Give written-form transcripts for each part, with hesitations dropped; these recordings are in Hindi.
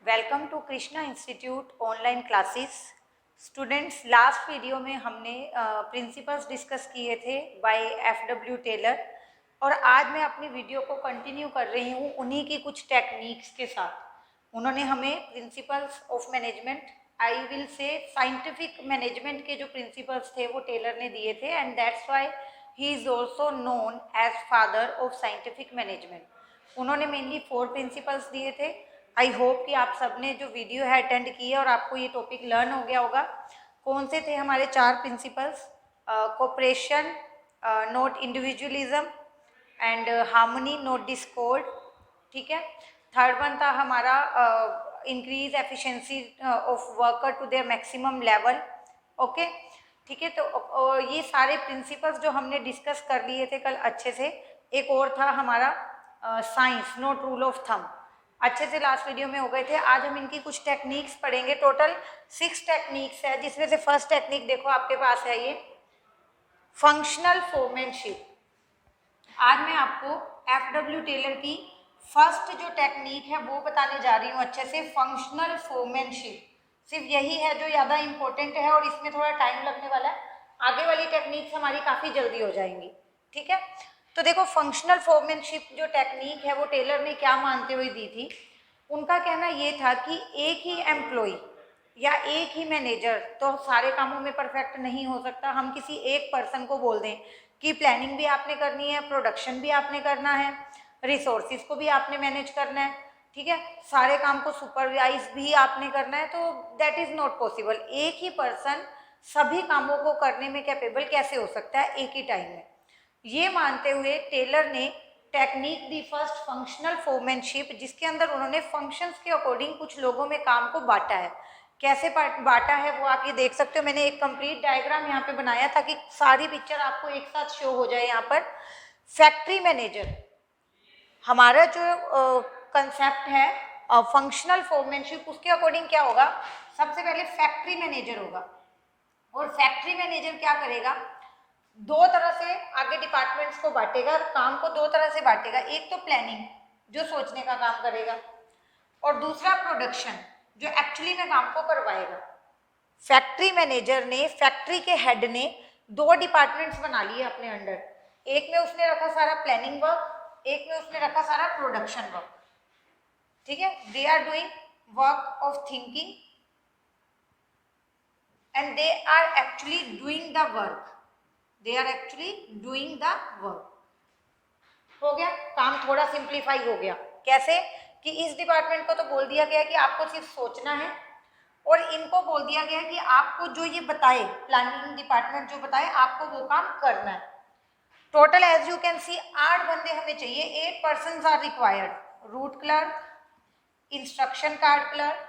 Welcome to Krishna institute online classes. Students, last video में हमने प्रिंसिपल्स डिस्कस किए थे बाय एफडब्ल्यू टेलर और आज मैं अपनी वीडियो को कंटिन्यू कर रही हूँ उन्हीं की कुछ टेक्निक्स के साथ। उन्होंने हमें principles of management, I will say scientific management के जो प्रिंसिपल्स थे वो टेलर ने दिए थे and that's why he is also known as father of scientific management. उन्होंने मेनली 4 प्रिंसिपल्स दिए थे। आई होप कि आप सबने जो वीडियो है अटेंड की है और आपको ये टॉपिक लर्न हो गया होगा। कौन से थे हमारे 4 principles? Cooperation, not individualism, and harmony not discord. ठीक है। थर्ड वन था हमारा increase efficiency of worker to their maximum level. Okay, ठीक है। तो ये सारे प्रिंसिपल्स जो हमने डिस्कस कर लिए थे कल अच्छे से। एक और था हमारा science, not rule of thumb, अच्छे से लास्ट वीडियो में हो गए थे। आज हम इनकी कुछ टेक्निक्स पढ़ेंगे। टोटल 6 टेक्निक्स है, जिसमें से फर्स्ट टेक्निक देखो आपके पास है ये फंक्शनल फोरमैनशिप। आज मैं आपको एफडब्ल्यू टेलर की फर्स्ट जो टेक्निक है वो बताने जा रही हूँ अच्छे से, फंक्शनल फोरमैनशिप। सिर्फ यही है जो ज़्यादा इंपॉर्टेंट है और इसमें थोड़ा टाइम लगने वाला है। आगे वाली टेक्निक्स हमारी काफ़ी जल्दी हो जाएंगी। ठीक है। तो देखो, फंक्शनल फोरमैनशिप जो टेक्निक है वो टेलर ने क्या मानते हुए दी थी। उनका कहना ये था कि एक ही एम्प्लॉय या एक ही मैनेजर तो सारे कामों में परफेक्ट नहीं हो सकता। हम किसी एक पर्सन को बोल दें कि प्लानिंग भी आपने करनी है, प्रोडक्शन भी आपने करना है, रिसोर्सिस को भी आपने मैनेज करना है, ठीक है, सारे काम को सुपरवाइज भी आपने करना है, तो दैट इज़ नॉट पॉसिबल। एक ही पर्सन सभी कामों को करने में कैपेबल कैसे हो सकता है एक ही टाइम में। ये मानते हुए टेलर ने technique the first functional foremanship, जिसके अंदर उन्होंने फंक्शंस के अकॉर्डिंग कुछ लोगों में काम को बांटा है। कैसे बांटा है वो आप ये देख सकते हो। मैंने एक कंप्लीट डायग्राम यहाँ पे बनाया ताकि सारी पिक्चर आपको एक साथ शो हो जाए। यहाँ पर फैक्ट्री मैनेजर, हमारा जो कंसेप्ट है फंक्शनल फोरमैनशिप, उसके अकॉर्डिंग क्या होगा, सबसे पहले फैक्ट्री मैनेजर होगा। और फैक्ट्री मैनेजर क्या करेगा, 2 तरह से आगे डिपार्टमेंट्स को बांटेगा, काम को 2 तरह से बांटेगा। एक तो प्लानिंग, जो सोचने का काम करेगा, और दूसरा प्रोडक्शन, जो एक्चुअली में काम को करवाएगा। फैक्ट्री मैनेजर ने, फैक्ट्री के हेड ने 2 डिपार्टमेंट्स बना लिए अपने अंडर। एक में उसने रखा सारा प्लानिंग वर्क, एक में उसने रखा सारा प्रोडक्शन वर्क। ठीक है। They are doing work of thinking and they are actually doing the work. They are actually doing the work. हो गया काम, थोड़ा सिंप्लीफाई हो गया। कैसे कि इस डिपार्टमेंट को तो बोल दिया गया कि आपको सिर्फ सोचना है, और इनको बोल दिया गया कि आपको जो ये बताए, प्लानिंग डिपार्टमेंट जो बताए, आपको वो काम करना है। Total as you can see 8 बंदे हमें चाहिए। 8 persons are required. Route clerk, instruction card clerk,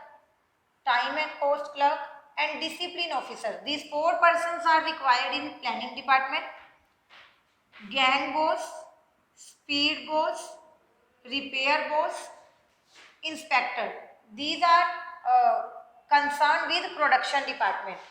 time and cost clerk and discipline officer. These 4 persons are required in planning department. Gang boss, speed boss, repair boss, inspector. These are concerned with production department.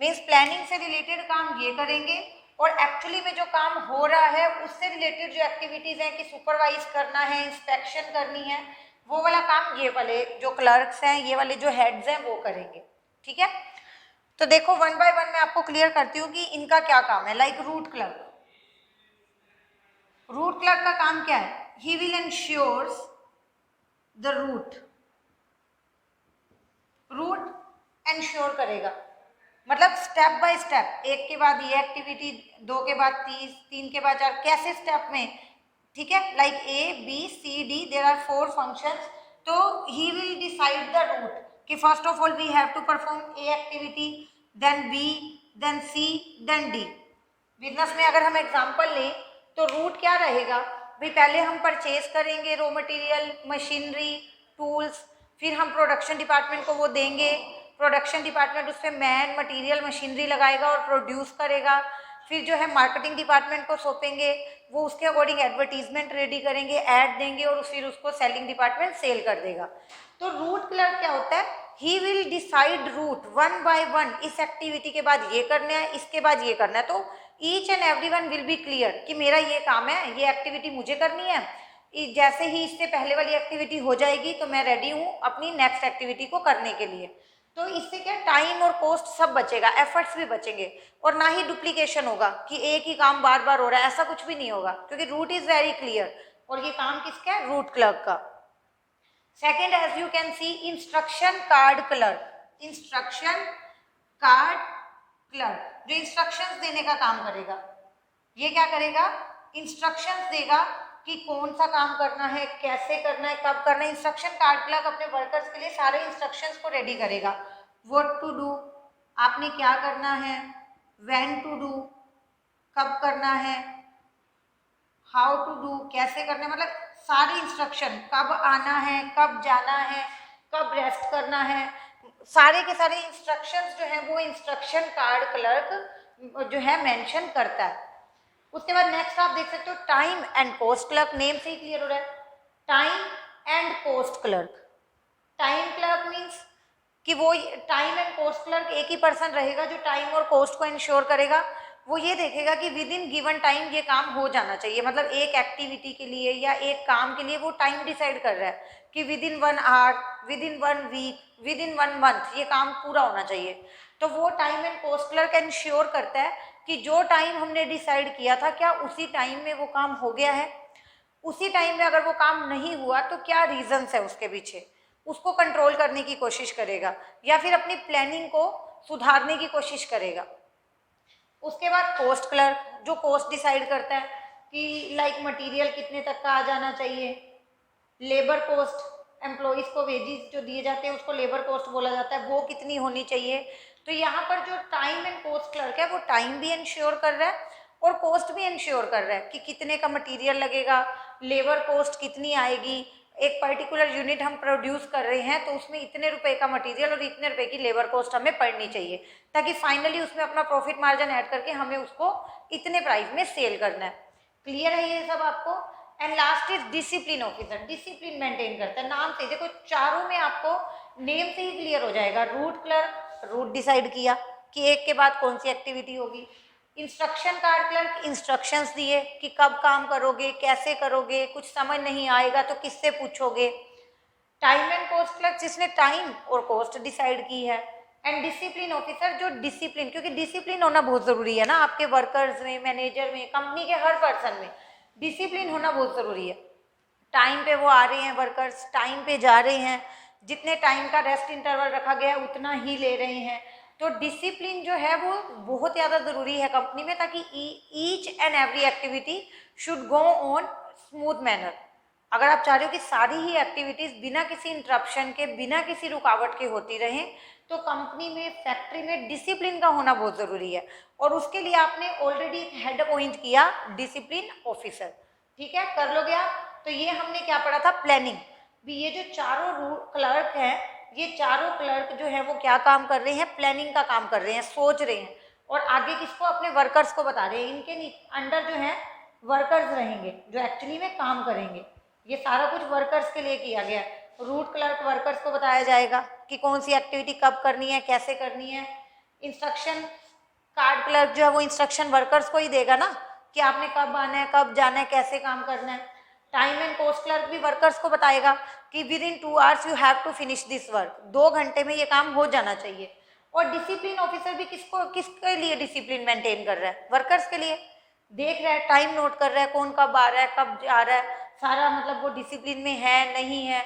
Means planning से related काम ये करेंगे, और एक्चुअली में जो काम हो रहा है उससे रिलेटेड जो एक्टिविटीज हैं कि सुपरवाइज करना है, इंस्पेक्शन करनी है, वो वाला काम ये वाले जो क्लर्क्स हैं, ये वाले जो हेड्स हैं वो करेंगे। ठीक है। तो देखो 1 बाय 1 मैं आपको क्लियर करती हूँ कि इनका क्या काम है। Like route clerk, route clerk का काम क्या है, he will insures the route, route insure करेगा, मतलब स्टेप बाय स्टेप, एक के बाद ये एक्टिविटी, 2 के बाद 3 के बाद 4, कैसे स्टेप में। ठीक है। Like ABCD, there are 4 functions. तो he will decide the route कि first of all we have to perform A activity, then B, then C, then D। Business में अगर हम एग्जांपल लें तो रूट क्या रहेगा भाई, पहले हम परचेज करेंगे रॉ मटेरियल, मशीनरी, टूल्स, फिर हम प्रोडक्शन डिपार्टमेंट को वो देंगे, प्रोडक्शन डिपार्टमेंट उस पर मैन, मटीरियल, मशीनरी लगाएगा और प्रोड्यूस करेगा, फिर जो है मार्केटिंग डिपार्टमेंट को सौंपेंगे, वो उसके अकॉर्डिंग एडवर्टीजमेंट रेडी करेंगे, ऐड देंगे, और फिर उसको सेलिंग डिपार्टमेंट सेल कर देगा। तो रूट क्लर्क क्या होता है, he will decide route 1 by 1, इस एक्टिविटी के बाद ये करना है, इसके बाद ये करना है। तो each and every one will be clear कि मेरा ये काम है, ये एक्टिविटी मुझे करनी है, जैसे ही इससे पहले वाली एक्टिविटी हो जाएगी तो मैं रेडी हूँ अपनी नेक्स्ट एक्टिविटी को करने के लिए। तो इससे क्या टाइम और कॉस्ट सब बचेगा, एफर्ट्स भी बचेंगे, और ना ही डुप्लीकेशन होगा कि एक ही काम बार बार हो रहा है, ऐसा कुछ भी नहीं होगा, क्योंकि रूट इज वेरी क्लियर। और ये काम किसका है? रूट क्लर्क का। Second, as you can see, instruction card clerk. Instruction card clerk जो इंस्ट्रक्शंस देने का काम करेगा। ये क्या करेगा? इंस्ट्रक्शंस देगा कि कौन सा काम करना है, कैसे करना है, कब करना है। इंस्ट्रक्शन कार्ड क्लर्क अपने वर्कर्स के लिए सारे इंस्ट्रक्शंस को रेडी करेगा। व्हाट टू डू, आपने क्या करना है, व्हेन टू डू, कब करना है, हाउ टू डू, कैसे करना है, मतलब सारे इंस्ट्रक्शन, कब आना है, कब जाना है, कब रेस्ट करना है, सारे के सारे इंस्ट्रक्शंस जो है वो इंस्ट्रक्शन कार्ड क्लर्क जो है मेंशन करता है। उसके बाद नेक्स्ट आप देख सकते हो time and cost clerk. Name से ही क्लियर हो रहा है, time and cost clerk. Time clerk means कि वो टाइम एंड कॉस्ट क्लर्क एक ही पर्सन रहेगा जो टाइम और कॉस्ट को इंश्योर करेगा। वो ये देखेगा कि विद इन गिवन टाइम ये काम हो जाना चाहिए, मतलब एक एक्टिविटी के लिए या एक काम के लिए वो टाइम डिसाइड कर रहा है कि within 1 hour, within 1 week, within 1 month ये काम पूरा होना चाहिए। तो वो time and cost clerk insure करता है कि जो टाइम हमने डिसाइड किया था क्या उसी टाइम में वो काम हो गया है। उसी टाइम में अगर वो काम नहीं हुआ तो क्या रीजंस है उसके पीछे, उसको कंट्रोल करने की कोशिश करेगा या फिर अपनी प्लानिंग को सुधारने की कोशिश करेगा। उसके बाद कॉस्ट क्लर्क जो कॉस्ट डिसाइड करता है कि लाइक मटेरियल कितने तक का आ जाना चाहिए, लेबर कॉस्ट, एम्प्लॉइज को वेजेस जो दिए जाते हैं उसको लेबर कॉस्ट बोला जाता है, वो कितनी होनी चाहिए। तो यहाँ पर जो टाइम एंड कॉस्ट क्लर्क है वो टाइम भी इंश्योर कर रहा है और कॉस्ट भी इंश्योर कर रहा है कि कितने का मटेरियल लगेगा, लेबर कॉस्ट कितनी आएगी, एक पर्टिकुलर यूनिट हम प्रोड्यूस कर रहे हैं तो उसमें इतने रुपए का मटेरियल और इतने रुपए की लेबर कॉस्ट हमें पड़नी चाहिए, ताकि फाइनली उसमें अपना प्रॉफिट मार्जिन ऐड करके हमें उसको इतने प्राइस में सेल करना है। क्लियर है ये सब आपको? And last is discipline officer. Discipline maintain करता है। नाम से देखो, चारों में आपको नेम से ही क्लियर हो जाएगा। रूट क्लर्क रूट डिसाइड किया कि एक के बाद कौन सी एक्टिविटी होगी। इंस्ट्रक्शन कार्ड क्लर्क इंस्ट्रक्शंस दिए कि कब काम करोगे, कैसे करोगे, कुछ समझ नहीं आएगा तो किससे पूछोगे। टाइम एंड कॉस्ट क्लर्क जिसने टाइम और कॉस्ट डिसाइड की है। एंड डिसिप्लिन ऑफिसर जो डिसिप्लिन, क्योंकि डिसिप्लिन होना बहुत ज़रूरी है ना, आपके वर्कर्स में, मैनेजर में, कंपनी के हर पर्सन में डिसिप्लिन होना बहुत ज़रूरी है। टाइम पे वो आ रहे हैं वर्कर्स, टाइम पे जा रहे हैं, जितने टाइम का रेस्ट इंटरवल रखा गया है उतना ही ले रहे हैं। तो डिसिप्लिन जो है वो बहुत ज़्यादा ज़रूरी है कंपनी में, ताकि each and every activity should go on smooth manner. अगर आप चाह रहे हो कि सारी ही एक्टिविटीज़ बिना किसी इंटरप्शन के, बिना किसी रुकावट के होती रहें, तो कंपनी में, फैक्ट्री में डिसिप्लिन का होना बहुत ज़रूरी है। और उसके लिए आपने ऑलरेडी एक हेड अपॉइंट किया, डिसिप्लिन ऑफिसर। ठीक है, कर लोगे आप? तो ये हमने क्या पढ़ा था? प्लानिंग। भी ये जो चारों क्लर्क हैं, ये चारों क्लर्क जो है वो क्या काम कर रहे हैं? प्लानिंग का काम कर रहे हैं, सोच रहे हैं, और आगे किसको? अपने वर्कर्स को बता रहे हैं। इनके अंडर जो है वर्कर्स रहेंगे जो एक्चुअली में काम करेंगे। ये सारा कुछ वर्कर्स के लिए किया गया। रूट क्लर्क वर्कर्स को बताया जाएगा कि कौन सी एक्टिविटी कब करनी है, कैसे करनी है। इंस्ट्रक्शन कार्ड क्लर्क जो है वो इंस्ट्रक्शन वर्कर्स को ही देगा ना, कि आपने कब आना है, कब जाना है, कैसे काम करना है। टाइम एंड कॉस्ट क्लर्क भी वर्कर्स को बताएगा कि within 2 hours you have to finish this work, 2 घंटे में ये काम हो जाना चाहिए। और डिसिप्लिन ऑफिसर भी किसके लिए डिसिप्लिन मेंटेन कर रहा है? वर्कर्स के लिए। देख रहा है, टाइम नोट कर रहा है, कौन कब आ रहा है, कब जा रहा है, सारा मतलब वो डिसिप्लिन में है नहीं है,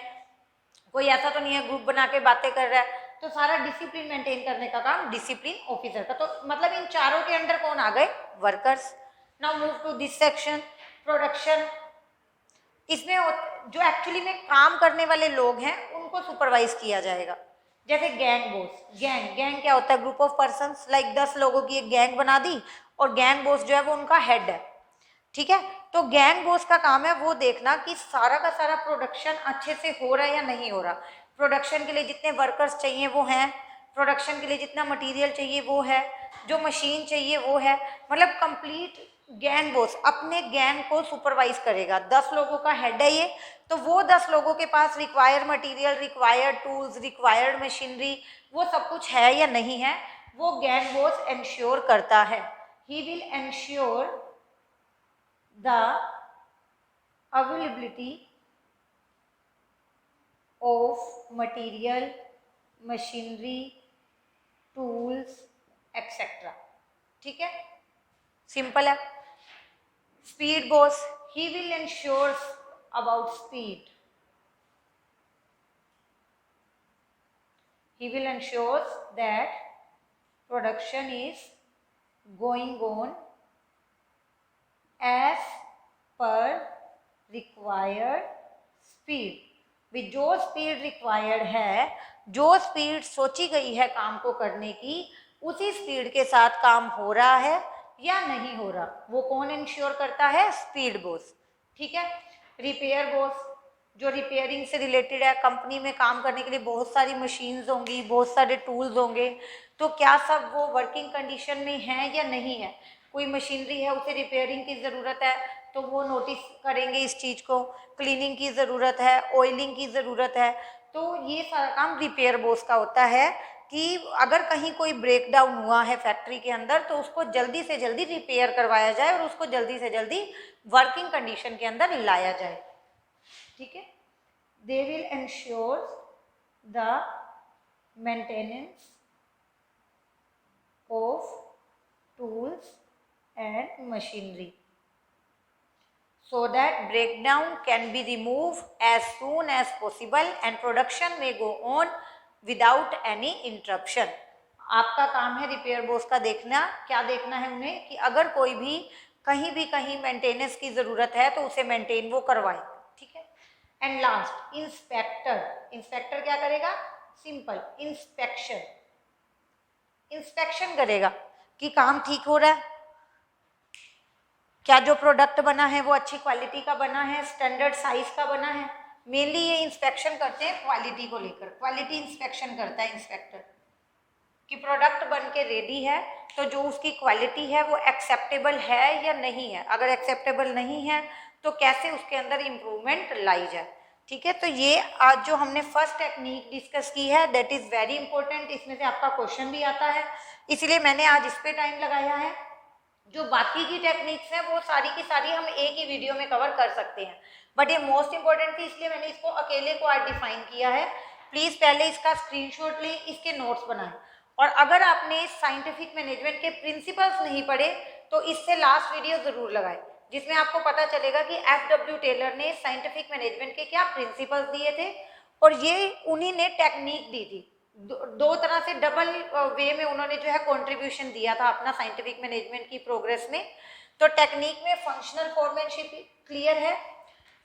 कोई ऐसा तो नहीं है ग्रुप बना के बातें कर रहा है। तो सारा डिसिप्लिन मेंटेन करने का काम डिसिप्लिन ऑफिसर का। तो मतलब इन चारों के अंडर कौन आ गए? Workers. Now move to this section, production. इसमें जो एक्चुअली में काम करने वाले लोग हैं उनको सुपरवाइज किया जाएगा। जैसे गैंग बॉस। गैंग क्या होता है? ग्रुप ऑफ पर्सन्स, लाइक 10 लोगों की एक गैंग बना दी और गैंग बॉस जो है वो उनका हेड है। ठीक है, तो गैंग बॉस का काम है वो देखना कि सारा का सारा प्रोडक्शन अच्छे से हो रहा है या नहीं हो रहा। प्रोडक्शन के लिए जितने वर्कर्स चाहिए वो हैं, प्रोडक्शन के लिए जितना मटेरियल चाहिए वो है, जो मशीन चाहिए वो है, मतलब कंप्लीट गैंग बॉस अपने गैंग को सुपरवाइज करेगा। 10 लोगों का हेड है ये, तो वो 10 लोगों के पास required material, required tools, required machinery, वो सब कुछ है या नहीं है, वो गैंग बॉस इंश्योर करता है। He will ensure the availability of material, machinery, tools etcetera. ठीक है, सिंपल है। Speed boss, he will ensure about speed, he will ensure that production is going on as per required speed। भी जो स्पीड रिक्वायर्ड है, जो स्पीड सोची गई है काम को करने की, उसी स्पीड के साथ काम हो रहा है या नहीं हो रहा, वो कौन इंश्योर करता है? Speed boss. ठीक है। रिपेयर बॉस, जो रिपेयरिंग से रिलेटेड है, कंपनी में काम करने के लिए बहुत सारी मशीन्स होंगी, बहुत सारे टूल्स होंगे, तो क्या सब वो वर्किंग कंडीशन में हैं या नहीं है? कोई मशीनरी है, उसे रिपेयरिंग की ज़रूरत है तो वो नोटिस करेंगे इस चीज़ को। क्लीनिंग की ज़रूरत है, ऑयलिंग की ज़रूरत है, तो ये सारा काम रिपेयर बॉस का होता है कि अगर कहीं कोई ब्रेक डाउन हुआ है फैक्ट्री के अंदर तो उसको जल्दी से जल्दी रिपेयर करवाया जाए और उसको जल्दी से जल्दी वर्किंग कंडीशन के अंदर लाया जाए। ठीक है। They will ensure the maintenance of tools and machinery so that breakdown can be removed as soon as possible and production may go on without any interruption। आपका काम है रिपेयर बॉस का देखना, क्या देखना है उन्हें कि अगर कोई भी कहीं मेंटेनेंस की ज़रूरत है तो उसे मेंटेन वो करवाए। ठीक है। एंड लास्ट इंस्पेक्टर, इंस्पेक्टर क्या करेगा? सिंपल, इंस्पेक्शन करेगा कि काम ठीक हो रहा है, क्या जो प्रोडक्ट बना है वो अच्छी क्वालिटी का बना है, स्टैंडर्ड साइज का बना है। मेनली ये इंस्पेक्शन करते हैं क्वालिटी को लेकर, क्वालिटी इंस्पेक्शन करता है इंस्पेक्टर कि प्रोडक्ट बन के रेडी है तो जो उसकी क्वालिटी है वो एक्सेप्टेबल है या नहीं है, अगर एक्सेप्टेबल नहीं है तो कैसे उसके अंदर इम्प्रूवमेंट लाई जाए। ठीक है। तो ये आज जो हमने फर्स्ट टेक्निक डिस्कस की है दैट इज़ वेरी इंपॉर्टेंट, इसमें से आपका क्वेश्चन भी आता है, इसलिए मैंने आज इस पर टाइम लगाया है। जो बाकी की टेक्निक्स हैं वो सारी की सारी हम एक ही वीडियो में कवर कर सकते हैं, बट ये मोस्ट इंपॉर्टेंट थी इसलिए मैंने इसको अकेले को आज डिफाइन किया है। प्लीज़ पहले इसका स्क्रीनशॉट लें, इसके नोट्स बनाएं, और अगर आपने साइंटिफिक मैनेजमेंट के प्रिंसिपल्स नहीं पढ़े तो इससे लास्ट वीडियो ज़रूर लगाएं जिसमें आपको पता चलेगा कि FW टेलर ने साइंटिफिक मैनेजमेंट के क्या प्रिंसिपल्स दिए थे और ये उन्हीं ने टेक्निक दी थी। दो तरह से डबल वे में उन्होंने जो है कंट्रीब्यूशन दिया था अपना साइंटिफिक मैनेजमेंट की प्रोग्रेस में। तो टेक्निक में फंक्शनल फोरमैनशिप क्लियर है,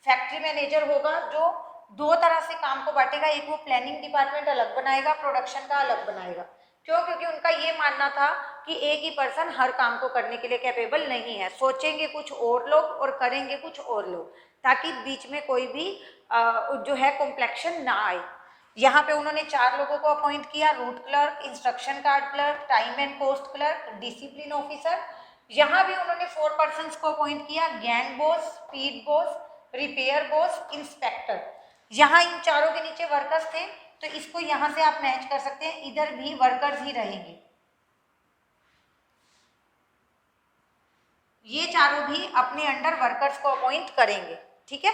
फैक्ट्री मैनेजर होगा जो दो तरह से काम को बांटेगा, एक वो प्लानिंग डिपार्टमेंट अलग बनाएगा, प्रोडक्शन का अलग बनाएगा। क्यों? क्योंकि उनका ये मानना था कि एक ही पर्सन हर काम को करने के लिए कैपेबल नहीं है, सोचेंगे कुछ और लोग और करेंगे कुछ और लोग, ताकि बीच में कोई भी जो है कॉम्प्लेक्शन ना आए। यहाँ पे उन्होंने 4 लोगों को अपॉइंट किया, root clerk, instruction card clerk, time and cost clerk, discipline officer. यहाँ भी उन्होंने 4 पर्सन्स को अपॉइंट किया, gang boss, speed boss, repair boss, inspector. यहाँ इन चारों के नीचे वर्कर्स थे तो इसको यहाँ से आप मैच कर सकते हैं, इधर भी वर्कर्स ही रहेंगे, ये चारों भी अपने अंडर वर्कर्स को अपॉइंट करेंगे। ठीक है।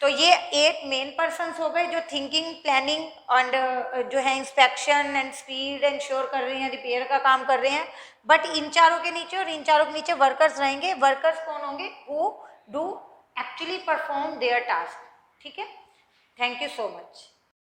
तो ये 8 मेन पर्सन्स हो गए जो थिंकिंग, प्लानिंग एंड जो है इंस्पेक्शन एंड स्पीड इंश्योर कर रहे हैं, रिपेयर का काम कर रहे हैं। बट इन चारों के नीचे और इन चारों के नीचे वर्कर्स रहेंगे। वर्कर्स कौन होंगे? Who do actually perform there task. ठीक है। Thank you so much.